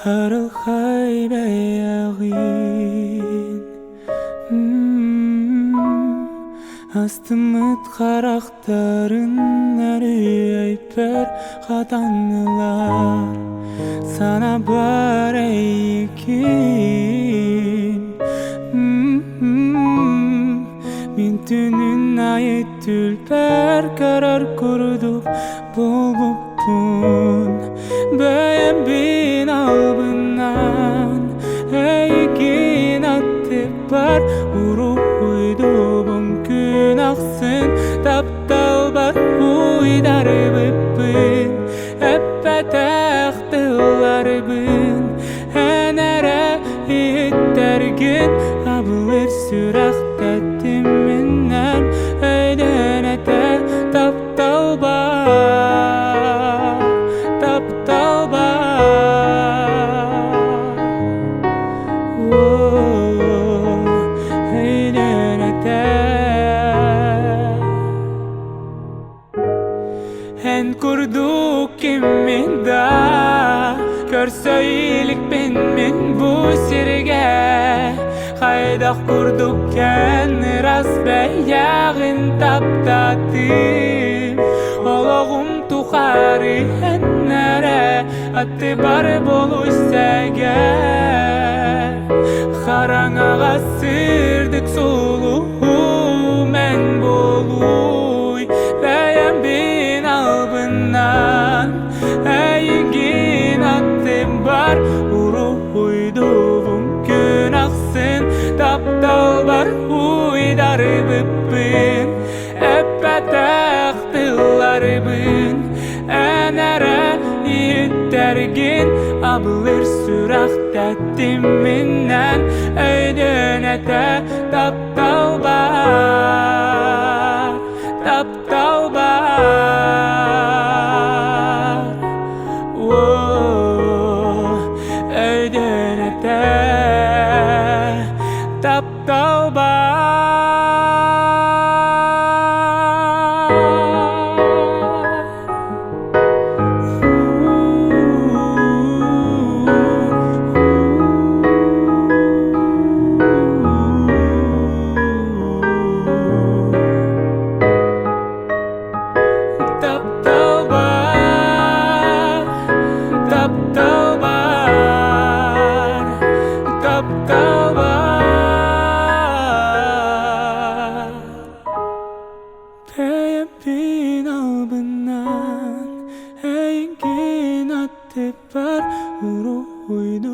Аралхай бәйәғин Астымыт қарақтарын әрі әйпер қатанылар Сана бар әйкен Мен түнін айы түлпер қарар көрдіп болыппын Бәйім бен албынан әйген атты бар Ұру ойдобын күн ақсын таптал бар ойдары бүппін әппәтәқтылары бін әнәрі еттәрген абылыр сүрақ тәттімінен әйден әті таптал бар таптал бар әйден әті ән күрдік кеммен да көрсөйлік пен мен бұл серге Қайдақ күрдік кән рас бәйяғын таптатым Олығым тұқары әнәрі атты бар болу сәге Қараңаға сырдық солу мән болуй Бәйім бен албынан әйген атты бар Ұру ойдуым күн ақсын таптал бар ойдары бүппін әппәтәқтылары бін әнәрі еттәрген абылыр сұрақ тәттімінен өйден әті таптал бар таптал бар өйден әті таптал бар Таптал бар таптал бар таптал бар Бәйім бен албынан әйген атты бар Ұру ойду